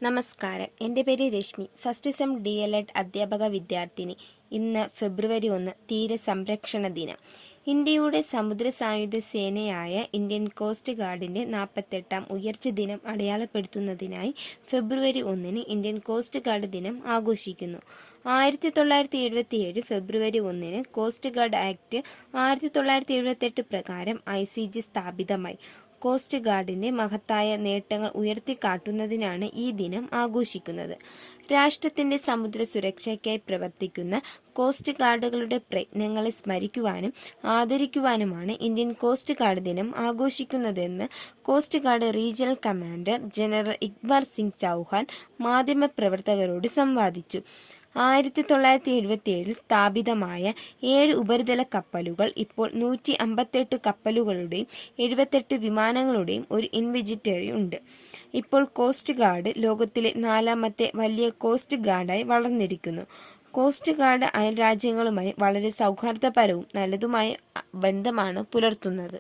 നമസ്കാരം. എൻ്റെ പേര് രശ്മി. ഫസ്റ്റ് സെം DLED അധ്യാപക വിദ്യാർത്ഥിനി. ഇന്ന് ഫെബ്രുവരി 1 തീരസംരക്ഷണ ദിനം. ഇന്ത്യയുടെ സമുദ്ര സായുധ സേനയായ ഇന്ത്യൻ കോസ്റ്റ് ഗാർഡിൻ്റെ 48ാം ഉയർച്ച ദിനം അടയാളപ്പെടുത്തുന്നതിനായി ഫെബ്രുവരി 1 ഇന്ത്യൻ കോസ്റ്റ് ഗാർഡ് ദിനം ആഘോഷിക്കുന്നു. 1977 ഫെബ്രുവരി 1 കോസ്റ്റ് ഗാർഡ് ആക്ട് 1978 പ്രകാരം ICG സ്ഥാപിതമായി. കോസ്റ്റ് ഗാർഡിൻ്റെ മഹത്തായ നേട്ടങ്ങൾ ഉയർത്തിക്കാട്ടുന്നതിനാണ് ഈ ദിനം ആഘോഷിക്കുന്നത്. രാഷ്ട്രത്തിൻ്റെ സമുദ്ര സുരക്ഷയ്ക്കായി പ്രവർത്തിക്കുന്ന കോസ്റ്റ് ഗാർഡുകളുടെ പ്രയത്നങ്ങളെ സ്മരിക്കുവാനും ആദരിക്കുവാനുമാണ് ഇന്ത്യൻ കോസ്റ്റ് ഗാർഡ് ദിനം ആഘോഷിക്കുന്നതെന്ന് coast guard regional commander general Iqbal Singh Chauhan മാധ്യമപ്രവർത്തകരോട് സംവാദിച്ചു. 1977 സ്ഥാപിതമായ 7 ഉപരിതല കപ്പലുകൾ ഇപ്പോൾ 158 കപ്പലുകളുടെയും 78 വിമാനങ്ങളുടെയും ഒരു ഇൻവെന്ററി ഉണ്ട്. ഇപ്പോൾ കോസ്റ്റ് ഗാർഡ് ലോകത്തിലെ 4ാമത്തെ വലിയ കോസ്റ്റ് ഗാർഡായി വളർന്നിരിക്കുന്നു. കോസ്റ്റ് ഗാർഡ് അയൽ രാജ്യങ്ങളുമായി വളരെ സൗഹാർദ്ദപരവും നല്ലതുമായ ബന്ധമാണ് പുലർത്തുന്നത്.